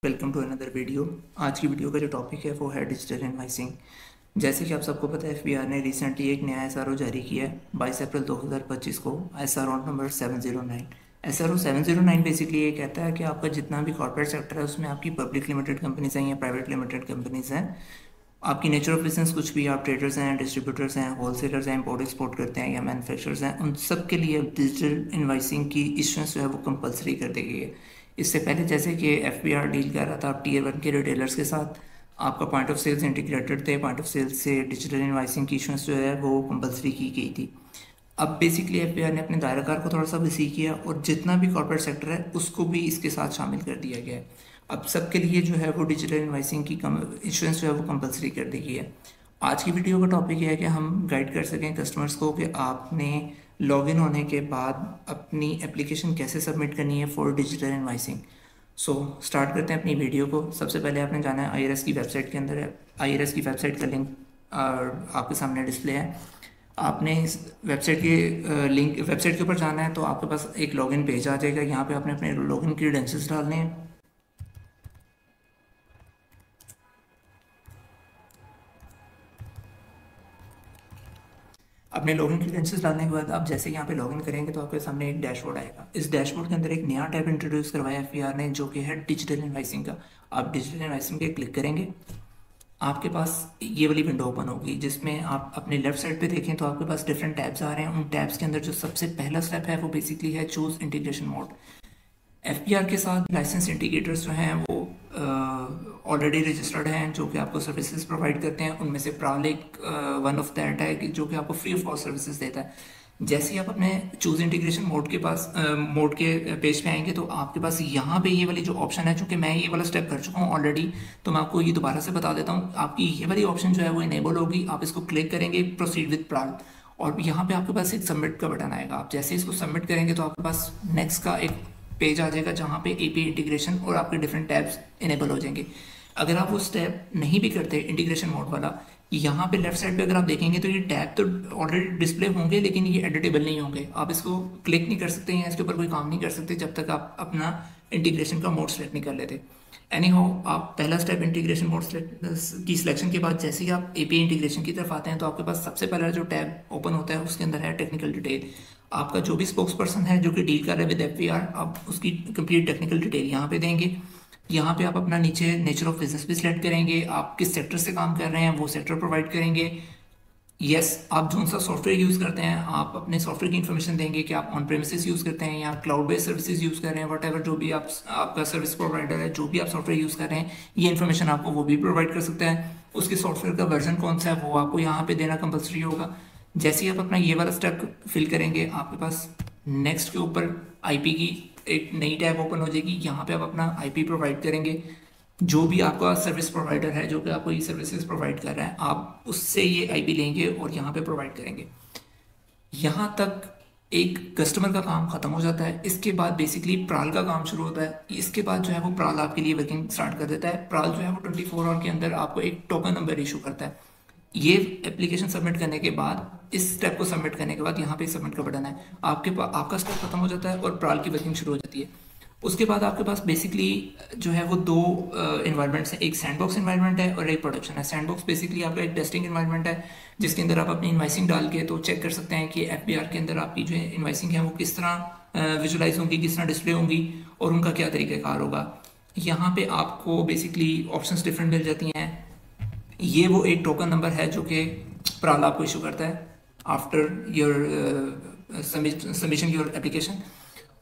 Welcome to another video. आज की video का जो टॉपिक है वो है डिजिटल इनवॉइसिंग। जैसे कि आप सबको पता है एफबीआर ने रिसेंटली एक नया एसआरओ जारी किया है 22 अप्रैल 2025 को। SRO number 709। एसआरओ 709 बेसिकली ये कहता है कि आपका जितना भी कॉर्पोरेट सेक्टर है उसमें आपकी पब्लिक लिमिटेड कंपनीज हैं या प्राइवेट लिमिटेड कंपनीज हैं, आपकी नेचर ऑफ बिजनेस कुछ भी, आप ट्रेडर्स हैं, डिस्ट्रीब्यूटर्स हैं, होलसेलर्स हैं, इम्पोर्ट एक्सपोर्ट करते हैं या मैन्युफैक्चरर्स हैं, उन सब के लिए डिजिटल इनवॉइसिंग की इशुएंस जो है वो कंपलसरी कर दी गई है। इससे पहले जैसे कि एफबीआर डील कर रहा था टीयर 1 के रिटेलर्स के साथ, आपका पॉइंट ऑफ सेल्स इंटीग्रेटेड थे, पॉइंट ऑफ सेल्स से डिजिटल इनवॉइसिंग की इशुएंस जो है वो कंपलसरी की गई थी। अब बेसिकली एफबीआर ने अपने दायराकार को थोड़ा सा वसी किया और जितना भी कॉर्पोरेट सेक्टर है उसको भी इसके साथ शामिल कर दिया गया है। अब सबके लिए जो है वो डिजिटल इनवॉइसिंग की इंश्योरेंस जो है वो कंपलसरी कर दी गई है। आज की वीडियो का टॉपिक यह है कि हम गाइड कर सकें कस्टमर्स को कि आपने लॉगिन होने के बाद अपनी एप्लीकेशन कैसे सबमिट करनी है for digital invoicing. So start करते हैं अपनी वीडियो को। सबसे पहले आपने जाना है आईआरएस की वेबसाइट के अंदर है। आईआरएस की वेबसाइट का लिंक आपके सामने डिस्प्ले है। आपने इस वेबसाइट के लिंक वेबसाइट के ऊपर जाना है तो आपके पास एक लॉगिन पेज आ जाएगा। यहाँ पे आपने अपने लॉगिन क्रीडेंशियल्स डालने हैं। अपने लॉगिन क्रीडेंशियल्स डालने के बाद आप जैसे यहाँ पे लॉगिन करेंगे तो आपके सामने एक डैशबोर्ड आएगा। इस डैशबोर्ड के अंदर एक नया टैब इंट्रोड्यूस करवाया एफबीआर ने जो कि है डिजिटल इनवॉइसिंग का। आप डिजिटल इनवॉइसिंग पे क्लिक करेंगे, आपके पास ये वाली विंडो ओपन होगी जिसमें आप अपने लेफ्ट साइड पे देखें तो आपके पास डिफरेंट टैब्स आ रहे हैं। उन टैब्स के अंदर जो सबसे पहला स्टेप है वो बेसिकली है चूज इंटीग्रेशन मोड। एफबीआर के साथ लाइसेंस इंटीग्रेटर्स जो हैं वो ऑलरेडी रजिस्टर्ड हैं जो कि आपको सर्विसेज प्रोवाइड करते हैं। उनमें से प्राल एक वन ऑफ दैट है कि जो कि आपको फ्री ऑफ कॉस्ट सर्विसेज देता है। जैसे ही आप अपने चूज इंटीग्रेशन मोड के पास मोड के पेज पे आएंगे तो आपके पास यहाँ पे ये वाली जो ऑप्शन है, चूंकि मैं ये वाला स्टेप कर चुका हूँ ऑलरेडी तो मैं आपको ये दोबारा से बता देता हूँ। आपकी ये वाली ऑप्शन जो है वो इनेबल होगी। आप इसको क्लिक करेंगे प्रोसीड विद प्राल और यहाँ पे आपके पास एक सबमिट का बटन आएगा। आप जैसे इसको सबमिट करेंगे तो आपके पास नेक्स्ट का एक पेज आ जाएगा जहाँ पे एपीआई इंटीग्रेशन और आपके डिफरेंट टैब्स इनेबल हो जाएंगे। अगर आप वो स्टेप नहीं भी करते इंटीग्रेशन मोड वाला, यहाँ पे लेफ्ट साइड पे अगर आप देखेंगे तो ये टैब तो ऑलरेडी डिस्प्ले होंगे लेकिन ये एडिटेबल नहीं होंगे। आप इसको क्लिक नहीं कर सकते या इसके ऊपर कोई काम नहीं कर सकते जब तक आप अपना इंटीग्रेशन का मोड सेलेक्ट नहीं कर लेते। एनी हाउ, आप पहला स्टेप इंटीग्रेशन मोड की सिलेक्शन के बाद जैसे ही आप एपीआई इंटीग्रेशन की तरफ आते हैं तो आपके पास सबसे पहला जो टैब ओपन होता है उसके अंदर है टेक्निकल डिटेल। आपका जो भी स्पोक्स पर्सन है जो कि डील कर रहा है विद एफबीआर, आप उसकी कंप्लीट टेक्निकल डिटेल यहाँ पे देंगे। यहाँ पे आप अपना नीचे नेचर ऑफ बिजनेस भी सिलेक्ट करेंगे, आप किस सेक्टर से काम कर रहे हैं वो सेक्टर प्रोवाइड करेंगे। यस, आप जो सा सॉफ्टवेयर यूज़ करते हैं आप अपने सॉफ्टवेयर की इन्फॉर्मेशन देंगे कि आप ऑन प्रेमिसेस यूज़ करते हैं या क्लाउड बेस्ड सर्विसेज यूज़ कर रहे हैं। वट जो भी आप आपका सर्विस प्रोवाइडर है, जो भी आप सॉफ्टवेयर यूज़ कर रहे हैं, ये इन्फॉर्मेशन आपको वो भी प्रोवाइड कर सकता है। उसके सॉफ्टवेयर का वर्जन कौन सा है वो आपको यहाँ पे देना कंपलसरी होगा। जैसे ही आप अपना ये वाला स्टेप फिल करेंगे आपके पास नेक्स्ट के ऊपर आईपी की एक नई टैब ओपन हो जाएगी। यहाँ पे आप अपना आईपी प्रोवाइड करेंगे। जो भी आपका सर्विस प्रोवाइडर है जो कि आपको ये सर्विसेज प्रोवाइड कर रहा है, आप उससे ये आईपी लेंगे और यहाँ पे प्रोवाइड करेंगे। यहाँ तक एक कस्टमर का काम खत्म हो जाता है। इसके बाद बेसिकली प्राल का काम शुरू होता है। इसके बाद जो है वो प्राल आपके लिए वर्किंग स्टार्ट कर देता है। प्राल जो है वो 24 आवर के अंदर आपको एक टोकन नंबर इशू करता है। ये एप्लीकेशन सबमिट करने के बाद, इस स्टेप को सबमिट करने के बाद यहाँ पे सबमिट का बटन है, आपके पास आपका स्टेप खत्म हो जाता है और प्राल की वर्किंग शुरू हो जाती है। उसके बाद आपके पास बेसिकली जो है वो दो इन्वायरमेंट्स हैं, एक सैंडबॉक्स इन्वायरमेंट है और एक प्रोडक्शन है। सैंडबॉक्स बेसिकली आपका एक टेस्टिंग इन्वायरमेंट है जिसके अंदर आप अपनी इन्वाइसिंग डाल के तो चेक कर सकते हैं कि एफबीआर के अंदर आपकी जो इन्वाइसिंग है वो किस तरह विजुलाइज होंगी, किस तरह डिस्प्ले होंगी और उनका क्या तरीक़ाकार होगा। यहाँ पे आपको बेसिकली ऑप्शंस डिफरेंट मिल जाती हैं। ये वो एक टोकन नंबर है जो कि प्राल आपको इशू करता है after your submission your application,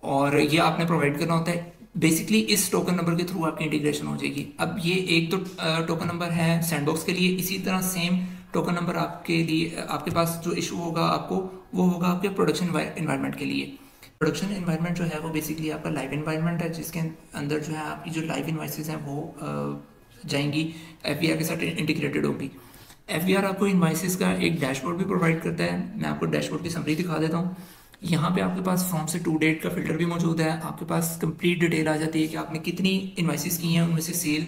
और ये आपने प्रोवाइड करना होता है। बेसिकली इस टोकन नंबर के थ्रू आपकी इंटीग्रेशन हो जाएगी। अब ये एक तो टोकन नंबर है सैंडबॉक्स के लिए, इसी तरह सेम टोकन नंबर आपके लिए आपके पास जो इशू होगा आपको वो होगा आपके प्रोडक्शन इन्वायरमेंट के लिए। प्रोडक्शन इन्वायरमेंट जो है वो बेसिकली आपका लाइव इन्वायरमेंट है जिसके अंदर जो है आपकी जो लाइव इन्वाइसेस हैं वो जाएंगी, एफबीआर के साथ इंटीग्रेटेड होगी। एफबीआर आपको इनवाइसेस का एक डैशबोर्ड भी प्रोवाइड करता है। मैं आपको डैशबोर्ड की समरी दिखा देता हूँ। यहाँ पे आपके पास फ्रॉम से टू डेट का फिल्टर भी मौजूद है। आपके पास कंप्लीट डिटेल आ जाती है कि आपने कितनी इनवाइसेस की हैं, उनमें से सेल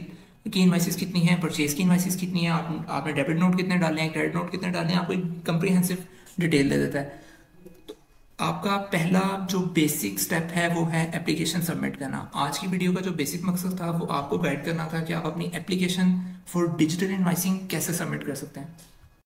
की इनवाइसेस कितनी हैं, परचेज की इनवाइसेस कितनी हैं, आपने डेबिट नोट कितने डाले हैं, क्रेडिट नोट कितने डाले हैं, आपको एक कंप्रीहेंसिव डिटेल दे देता है। तो आपका पहला जो बेसिक स्टेप है वो है एप्लीकेशन सबमिट करना। आज की वीडियो का जो बेसिक मकसद था वो आपको गाइड करना था कि आप अपनी एप्लीकेशन फॉर डिजिटल इनवॉइसिंग कैसे सबमिट कर सकते हैं।